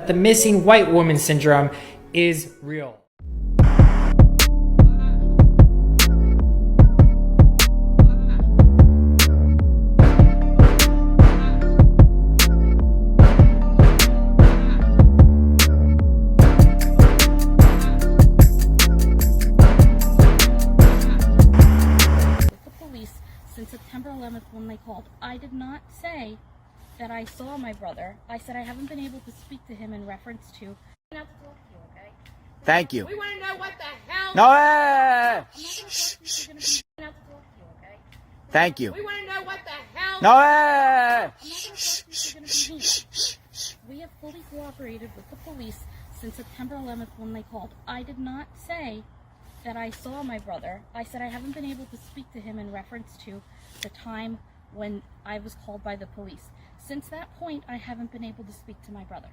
that the missing white woman syndrome is real. Since September 11th when they called. I did not say that I saw my brother. I said I haven't been able to speak to him in reference to... Thank you. We want to know what the hell... No, hey! Thank you. We want to know what the hell... No, hey! We have fully cooperated with the police since September 11th when they called. I did not say that I saw my brother. I said I haven't been able to speak to him in reference to the time when I was called by the police. Since that point, I haven't been able to speak to my brother.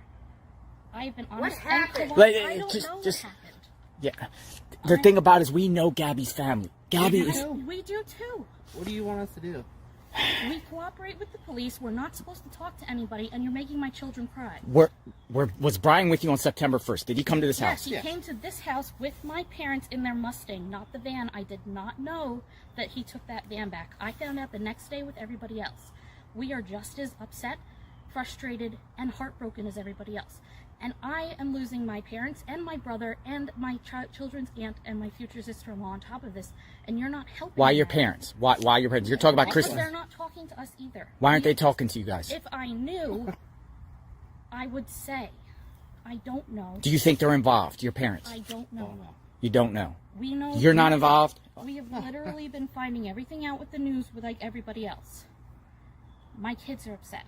I have been honest and polite. I don't know what happened. Yeah. The thing about it is we know Gabby's family. Gabby is... We do too. What do you want us to do? We cooperate with the police. We're not supposed to talk to anybody, and you're making my children cry. Was Brian with you on September 1st? Did he come to this house? Yes, he came to this house with my parents in their Mustang, not the van. I did not know that he took that van back. I found out the next day with everybody else. We are just as upset, frustrated, and heartbroken as everybody else. And I am losing my parents and my brother and my children's aunt and my future sister-in-law on top of this, and you're not helping. Why your parents? Why your parents? You're talking about Christmas. Because they're not talking to us either. Why aren't they talking to you guys? If I knew, I would say. I don't know. Do you think they're involved, your parents? I don't know. You don't know? We know. You're not involved? We have literally been finding everything out with the news with like everybody else. My kids are upset.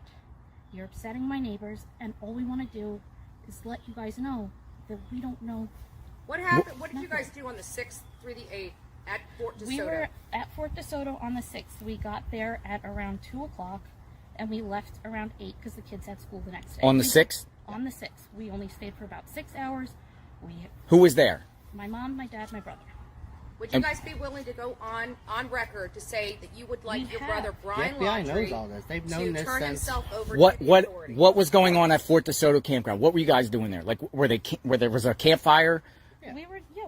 You're upsetting my neighbors, and all we want to do is let you guys know that we don't know. What happened? What did you guys do on the 6th through the 8th at Fort DeSoto? We were at Fort DeSoto on the 6th. We got there at around 2 o'clock, and we left around 8 because the kids had school the next day. On the 6th? On the 6th. We only stayed for about 6 hours. Who was there? My mom, my dad, my brother. Would you guys be willing to go on record to say that you would like your brother Brian The FBI Laundrie knows all this. They've known to this turn since... himself over to the authorities? What was going on at Fort DeSoto campground? What were you guys doing there? Like, where there was a campfire? Yeah.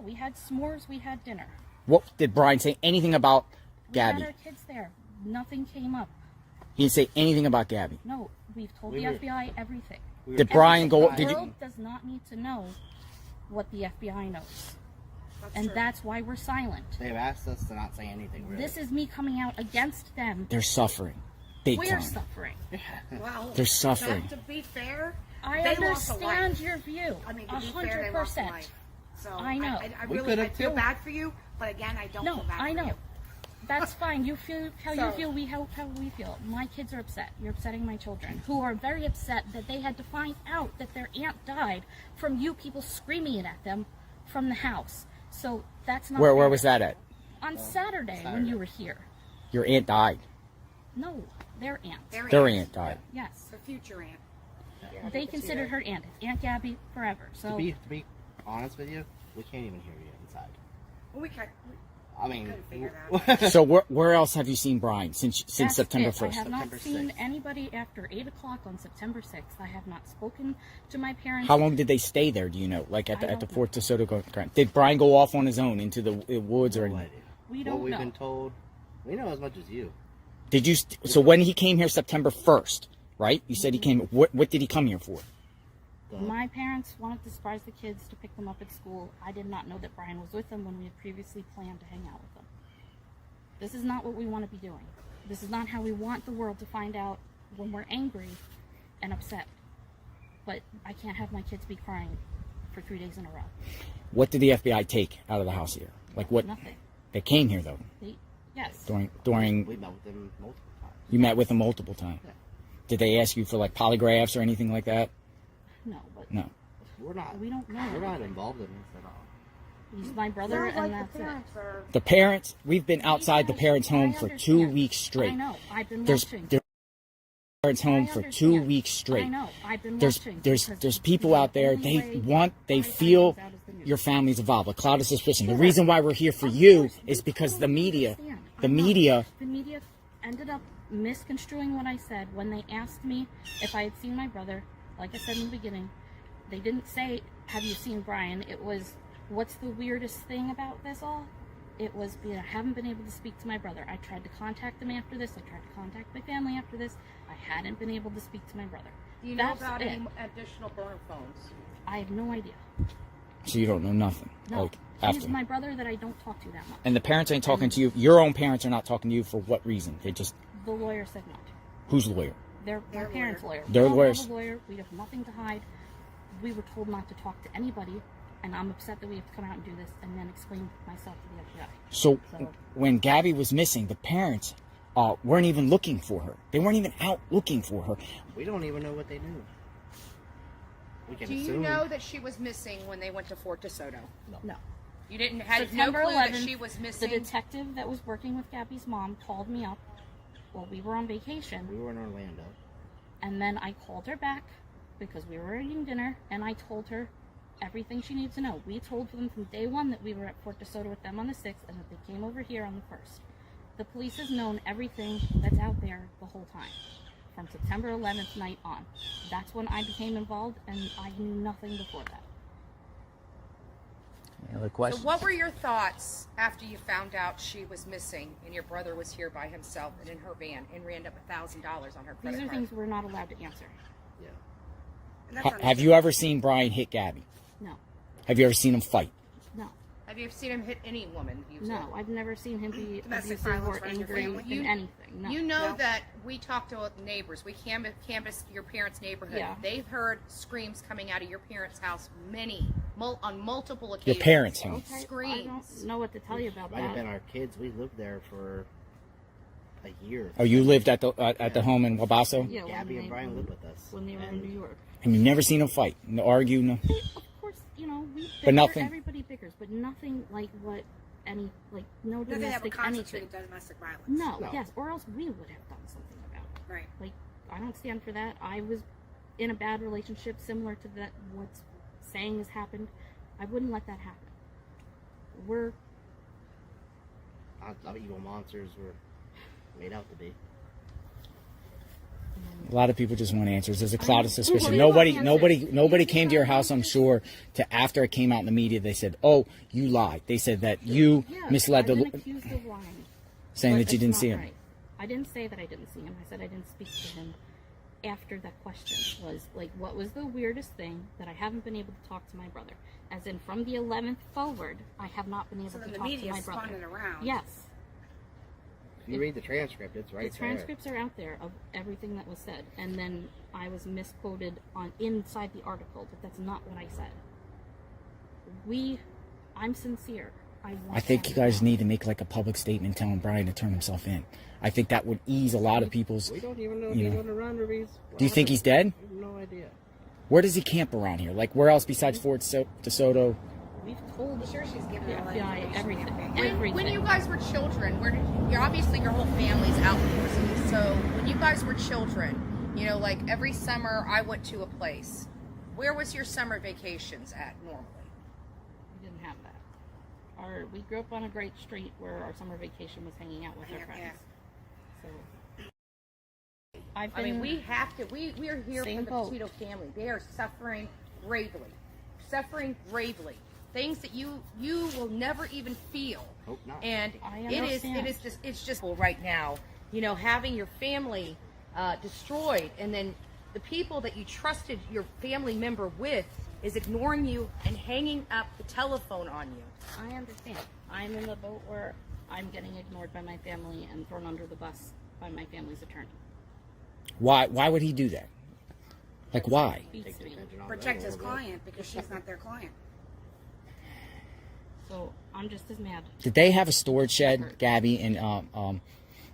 We had s'mores, we had dinner. What did Brian say anything about Gabby? We had our kids there. Nothing came up. He didn't say anything about Gabby. No, we've told the FBI everything. Did Brian go? The world does not need to know what the FBI knows. And that's why we're silent. They've asked us to not say anything, really. This is me coming out against them. They're suffering. Big We're time. suffering. Well, they're suffering. To be fair, I understand your view. I mean, to be fair, they lost a 100%. life. So I know. I feel bad for you, but again, I don't feel bad for you. No, I know. That's fine. You feel how you feel. We how we feel. My kids are upset. You're upsetting my children, who are very upset that they had to find out that their aunt died from you people screaming it at them from the house. So that's not. Where was that at? On Saturday when you were here. Your aunt died. No, their aunt. Their aunt died. Yes. Her future aunt. Yeah, they considered her aunt. Aunt Gabby forever. So to be honest with you, we can't even hear you inside. Well, we can't. I mean, so where else have you seen Brian since September 1st? I have not seen anybody after 8 o'clock on September 6th. I have not spoken to my parents. How long did they stay there? Do you know? Like at the Fort DeSoto campground? Did Brian go off on his own into the woods or anything? We don't know. What we've been told, we know as much as you. Did you? So when he came here September 1st, right? You said he came. What did he come here for? My parents wanted to surprise the kids to pick them up at school. I did not know that Brian was with them when we had previously planned to hang out with them. This is not what we want to be doing. This is not how we want the world to find out when we're angry and upset. But I can't have my kids be crying for 3 days in a row. What did the FBI take out of the house here? Like what? Nothing. They came here though. Yes. During. We met with them multiple times. You met with them multiple times. Yeah. Did they ask you for like polygraphs or anything like that? No, but no. We're not. We don't know. We're not involved in this at all. He's my brother, and that's it. The parents. We've been outside the parents' home for 2 weeks straight. I know. I've been watching. Parents' home for 2 weeks straight. I know. I've been watching. There's people out there. They feel your family's involved. A cloud of suspicion. The reason why we're here for you is because the media ended up misconstruing what I said when they asked me if I had seen my brother. Like I said in the beginning, They didn't say, have you seen Brian? It was, what's the weirdest thing about this all? It was, I haven't been able to speak to my brother. I tried to contact him after this. I tried to contact my family after this. I hadn't been able to speak to my brother. Do you know about any additional burner phones? I have no idea. So you don't know nothing? No. Like, He's after. my brother that I don't talk to that much. And the parents ain't talking to you? Your own parents are not talking to you for what reason? They just... The lawyer said not to. Who's lawyer? Their parents' lawyer. Their We don't lawyers. have a lawyer. We have nothing to hide. We were told not to talk to anybody, and I'm upset that we have to come out and do this and then explain myself to the FBI. So when Gabby was missing, the parents weren't even looking for her. They weren't even out looking for her. We don't even know what they knew. We can Do you assume. know that she was missing when they went to Fort DeSoto? No. You didn't have no September clue 11th, that she was the missing? detective that was working with Gabby's mom called me up while we were on vacation, We were in Orlando. and then I called her back because we were eating dinner, and I told her everything she needs to know. We told them from day one that we were at Fort DeSoto with them on the 6th and that they came over here on the 1st. The police has known everything that's out there the whole time, from September 11th night on. That's when I became involved, and I knew nothing before that. Any other So questions? what were your thoughts after you found out she was missing and your brother was here by himself and in her van and ran up $1,000 on her These credit are card? things we're not allowed to answer. Yeah. Have you ever seen Brian hit Gabby? No. Have you ever seen him fight? No. Have you ever seen him hit any woman? No, I've never seen him be Domestic abusive violence or runs your angry family. in anything. No. You know that we talked to neighbors. We canvassed your parents' neighborhood. Yeah. They've heard screams coming out of your parents' house on multiple occasions. Your parents' house. Okay, I Screams. don't know what to tell you about Might have that. been our kids. We lived there for a year. Oh, you lived at the home in Wabasso? Yeah, Gabby when and they- Brian lived with us. when they were in New York. And you've never seen him fight? No argue? No? Of course, we bicker, But nothing- everybody bickers, but nothing like what no Nothing that would domestic constitute anything. domestic violence. No, No. yes, or else we would have done something about it. Right. Like, I don't stand for that. I was in a bad relationship similar to that, what's saying has happened. I wouldn't let that happen. We're, Not evil monsters were made out to be. A lot of people just want answers. There's a cloud of suspicion. People want Nobody came to your house, I'm sure, to after it came out in the media, they said, oh, you lied. They said that you yeah, misled I've been the... accused of lying. saying But that you it's didn't not see him. right. I didn't say that I didn't see him. I said I didn't speak to him after that question. Was like, what was the weirdest thing that I haven't been able to talk to my brother? As in, from the 11th forward, I have not been able So to then the talk to media my spun brother. it around. Yes, If you read the transcript, it's right the transcripts are out there of everything that was said, and then I was misquoted on inside the article, but that's not what I said. I'm sincere. I think you guys need to make like a public statement telling Brian to turn himself in. I think that would ease a lot of people's... We don't even know if You he's know. on the run or he's... Do you think he's dead? I have no idea. Where does he camp around here? Like, where else besides Fort DeSoto? We've told I'm sure she's giving the a lot of FBI information. everything. Everything. When you guys were children, you're obviously your whole family's outdoorsy. So when you guys were children, like every summer I went to a place. Where was your summer vacations at normally? We didn't have that. We grew up on a great street where our summer vacation was hanging out with our friends. So I mean, we have to. We are here for Same the boat. Petito family. They are suffering gravely, things that you will never even feel. Hope not. And I it is just right now. Having your family destroyed, and then the people that you trusted your family member with is ignoring you and hanging up the telephone on you. I understand. I'm in the boat where I'm getting ignored by my family and thrown under the bus by my family's attorney. Why would he do that? Like, why? Beats Take the me. attention off Protect that a his little bit. client because she's not their client. So I'm just as mad. Did they have a storage shed, Gabby and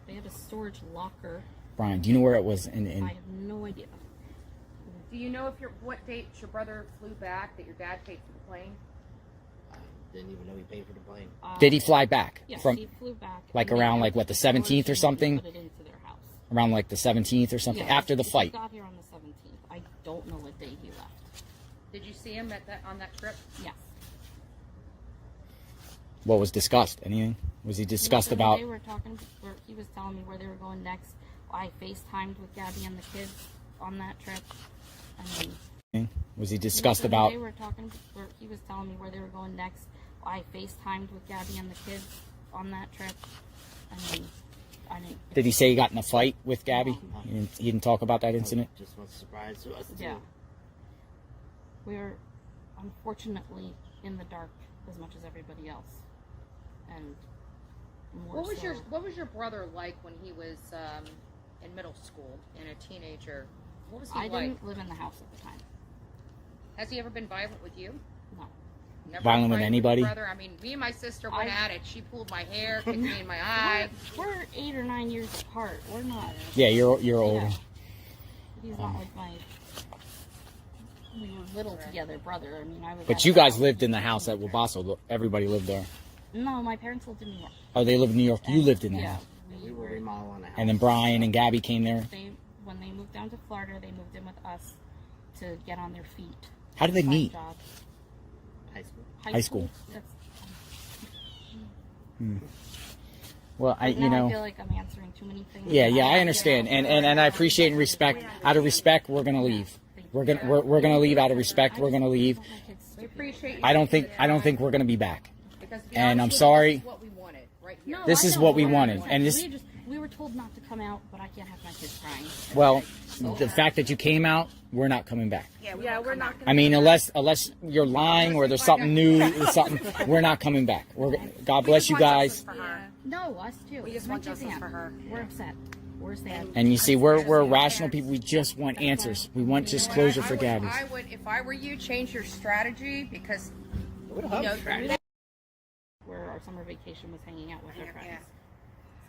They had a storage locker. Brian? Do you know where it was? I have no idea. Do you know what date your brother flew back? That your dad paid for the plane? I didn't even know he paid for the plane. Did he fly back? Yes, From he flew back. like and they around had like what, the storage 17th or and something? Put it into their house. Around like the 17th or something Yeah, after the he fight. got here on the 17th. I don't know what day he left. Did you see him on that trip? Yes. What was discussed? Anything? Was he discussed Nothing. about? They were talking. He was telling me where they were going next. I FaceTimed with Gabby and the kids on that trip, and then Was he discussed about? They were talking. He was telling me where they were going next. I FaceTimed with Gabby and the kids on that trip. I didn't. Did he say he got in a fight with Gabby? He didn't talk about that incident? Just was a surprise to us. Yeah. We were unfortunately in the dark as much as everybody else. And more What was your brother like when he was in middle school and a teenager? What was he I like? didn't live in the house at the time. Has he ever been violent with you? No. Never Violent with fight anybody? your brother? I mean, me and my sister went at it. She pulled my hair, kicked me in my eye. We're 8 or 9 years apart. We're not. Yeah, you're older. Yeah. He's not like my. We were little together, brother. I mean, I was. But you guys lived in the house at Wabasso. Everybody lived there. No, my parents lived in New York. Oh, they lived in New York. You lived in there. Yeah. We were remodeling the house. And then Brian and Gabby came there. When they moved down to Florida, they moved in with us to get on their feet. How did they find meet? jobs. High school. High school. That's, Well, now I know. feel like I'm answering too many things. Yeah, I understand, and I appreciate and respect. Out of respect, we're gonna leave. We're gonna leave out of respect. We're gonna leave. We appreciate you. I don't think we're gonna be back. Because to be and honest I'm with you, sorry. This is what we wanted right here. No, This I is know. what we wanted, and this. We were told not to come out, but I can't have my kids crying. Well, the fact that you came out, we're not coming back. Yeah, we're not gonna. I mean, unless you're lying or there's something new, we're not coming back. God bless you guys. No, us too. We just My want kids justice can't. for her. We're upset. We're sad. And you see, we're rational people. We just want answers. We want just closure for Gabby. I would, if I were you, change your strategy because you know, Where our summer vacation was hanging out with our friends.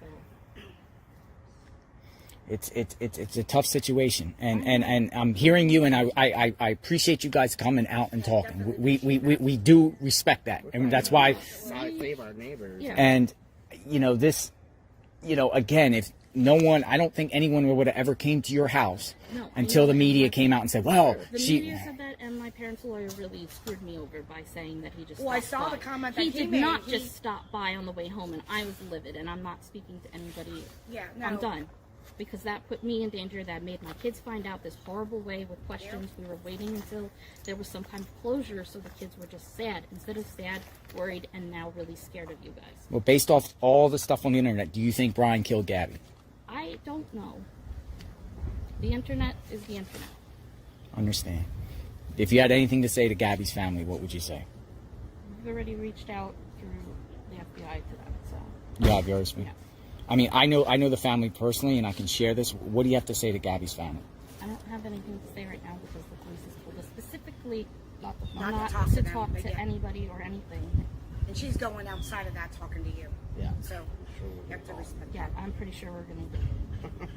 So It's a tough situation, and I'm hearing you, and I appreciate you guys coming out and talking. We do respect that, and that's why. Save our neighbors. Yeah. And this, again, if no one, I don't think anyone would have ever came to your house until the media came out and said, "Well, the media said that, and my parents' lawyer really screwed me over by saying that he just. Well, I stopped saw by. the comment that he he did made. not just stop by on the way home, and I was livid, and I'm not speaking to anybody. Yeah, no. I'm done. Because that put me in danger. That made my kids find out this horrible way with questions. We were waiting until there was some kind of closure, so the kids were just sad. Instead of sad, worried, and now really scared of you guys. Well, based off all the stuff on the internet, do you think Brian killed Gabby? I don't know. The internet is the internet. Understand. If you had anything to say to Gabby's family, what would you say? We've already reached out through the FBI to them, so. You have yours. Yeah. I mean, I know the family personally, and I can share this. What do you have to say to Gabby's family? I don't have anything to say right now because the police has told us specifically not Not to to talk talk to them, to yeah. anybody or anything. And she's going outside of that talking to you. Yeah. So Sure. you have to respect Yeah, that. I'm pretty sure we're gonna.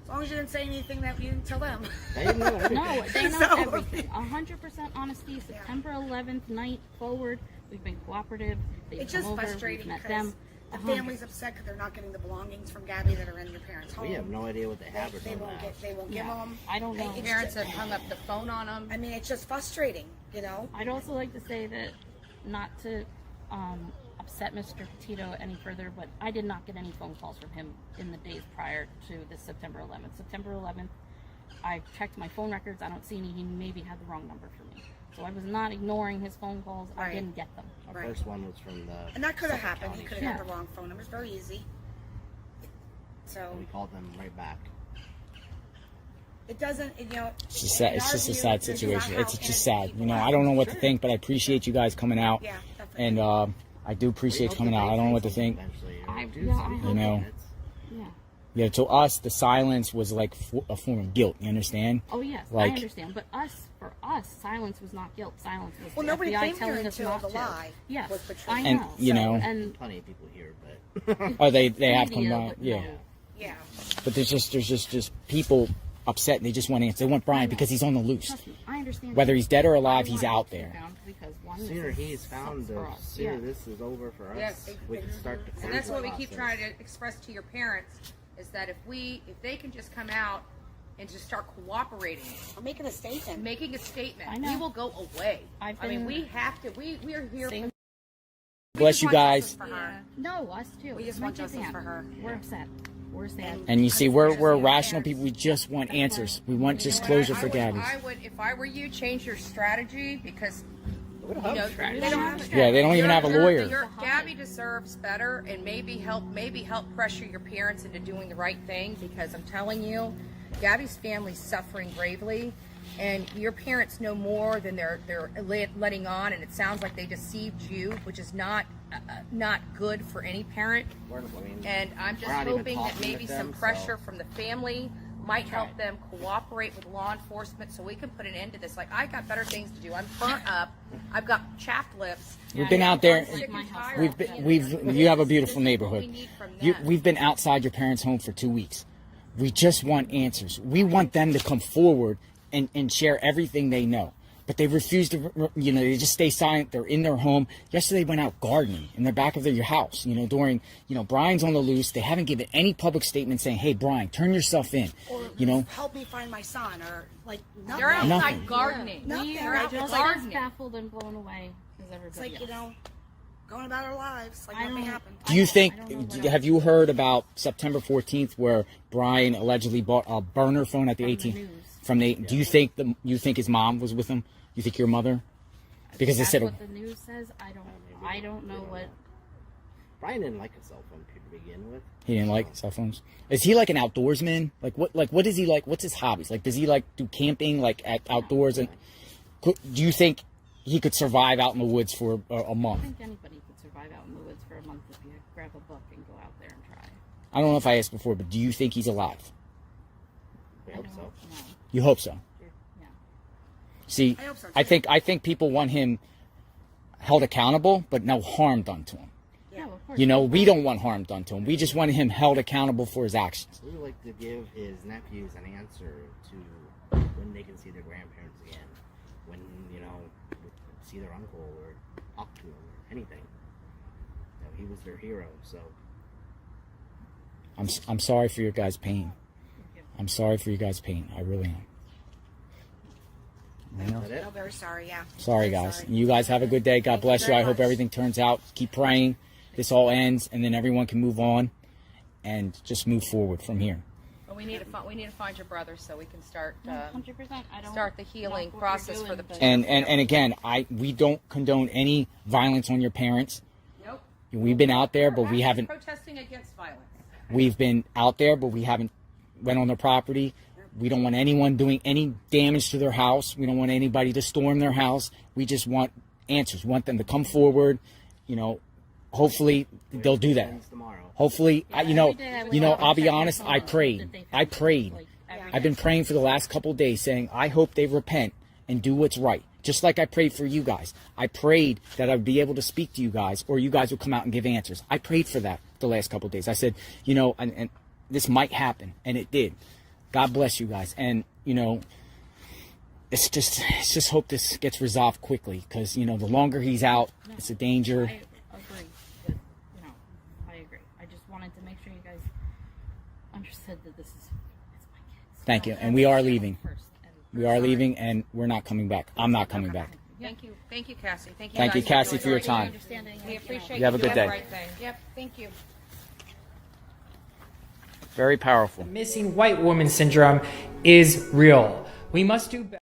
As long as you didn't say anything that you didn't tell them. They know everything. No, they know So- everything. 100% honesty. September 11th night forward, we've been cooperative. They've It's come just over. frustrating We've met because them. the family's upset because they're not getting the belongings from Gabby that are in your parents' home. We have no idea what they have or They don't won't have. get. They won't give Yeah, them. I don't know. It's parents just- have hung up the phone on them. I mean, it's just frustrating, you know. I'd also like to say that not to upset Mr. Petito any further, but I did not get any phone calls from him in the days prior to this September 11th. September 11th, I checked my phone records. I don't see any. He maybe had the wrong number for me. So I was not ignoring his phone calls. I Right. didn't get them. Our Right. first one was from the. And that could have happened. He County. could have Yeah. had the wrong phone number. It's very easy. So We called them right back. it doesn't, you know. It's just sad. in It's our just a view, sad this is situation. not It's how just innocent sad. people You know, are. I don't know what to think, but I appreciate you guys coming out. Yeah, definitely. And I do appreciate coming out. I don't know what to think. I You know. Yeah. Yeah, to us, the silence was like a form of guilt. You understand? Oh yes, Like- I understand. But for us, silence was not guilt. Silence was Well, the nobody FBI came here telling us until not the to. lie Yes, was portrayed. I And, know. you know- and Plenty of people here, but Oh, they have come media, by. but Yeah. no. Yeah. But there's just people upset, and they just want answers. They want Brian because he's on the loose. Trust me, I understand. Whether he's dead or alive, I he's want out to be there. found Because one, the sooner this he's found, sucks the for us. sooner Yeah. this is over for us. Yes. We can start the. And that's what we closure keep process. trying to express to your parents is that if they can just come out and just start cooperating, I'm making a statement. making a statement, I know. we will go away. I've I mean, been- we have to. We are here. Same- Bless you want guys. justice for her. No, us too. We just My want kids justice can't. for her. We're upset. We're sad. And you see, we're rational people. We just want answers. We want just closure for Gabby. I would, if I were you, change your strategy because they don't have a Yeah, they don't even have a lawyer. Gabby deserves better, and maybe help pressure your parents into doing the right thing, because I'm telling you, Gabby's family's suffering gravely, and your parents know more than they're letting on, and it sounds like they deceived you, which is not good for any parent. And I'm just hoping that maybe some pressure from the family might help them cooperate with law enforcement so we can put an end to this. Like, I got better things to do. I'm burnt up. I've got chapped lips. We've been out there. We've You have a beautiful neighborhood. We need from them. We've been outside your parents' home for 2 weeks. We just want answers. We want them to come forward and share everything they know. But they refuse to, they just stay silent. They're in their home. Yesterday, they went out gardening in the back of your house, during, Brian's on the loose. They haven't given any public statement saying, hey, Brian, turn yourself in, Or help me find my son, or like nothing. They're outside Nothing. gardening. Nothing. We They're are out just gardening. as baffled and blown away as It's everybody like, else. going about our lives like I nothing don't- happened. Do you think, I don't know what have you heard about September 14th where Brian allegedly bought a burner phone at the From the 18th? news. Do you think his mom was with him? You think your mother? Because they That's said, what the news says. I don't know what. Brian didn't like a cell phone to begin with. he didn't like cell phones. Is he like an outdoorsman? What is he like? What's his hobbies? Like, does he like do camping, like outdoors? And do you think he could survive out in the woods for a month? I think anybody could survive out in the woods for a month if you grab a book and go out there and try. I don't know if I asked before, but do you think he's alive? I hope so. No. You hope so. Yeah. See, I hope so, too. I think people want him held accountable, but no harm done to him. Yeah, of course. We don't want harm done to him. We just want him held accountable for his actions. We would like to give his nephews an answer to when they can see their grandparents again, when, see their uncle or talk to him or anything. He was their hero, so. I'm sorry for your guys' pain. I'm sorry for you guys' pain. I really am. Is that it? I'm very sorry, yeah. Sorry, Very guys. sorry. You guys have a good day. God bless you. very I hope much. everything turns out. Keep praying. This all ends, and then everyone can move on and just move forward from here. But we need to find your brother so we can start 100%. I don't start the healing knock what process you're for the doing, but- And again, we don't condone any violence on your parents. Nope. We've been out there, but we haven't. Protesting against violence. We've been out there, but we haven't went on their property. We don't want anyone doing any damage to their house. We don't want anybody to storm their house. We just want answers. We want them to come forward. Hopefully they'll do that. Ends tomorrow. Hopefully, Every day I wake up I'll and be check my honest. phone I that prayed. they I found prayed. like, every I've been day. praying for the last couple of days, saying I hope they repent and do what's right. Just like I prayed for you guys. I prayed that I'd be able to speak to you guys, or you guys would come out and give answers. I prayed for that the last couple of days. I said, and this might happen, and it did. God bless you guys, and let's just hope this gets resolved quickly, because the longer he's out, it's a danger. I agree, but I agree. I just wanted to make sure you guys understood that it's my kids. Thank you, and we are leaving. First, and We are leaving, and we're not coming back. I'm not coming back. Thank you, Cassie. Thank you. Thank you, guys Cassie, doing for your the right time. understanding. We appreciate You have a good doing day. the right thing. Yep. Thank you. Very powerful. Missing white woman syndrome is real. We must do better.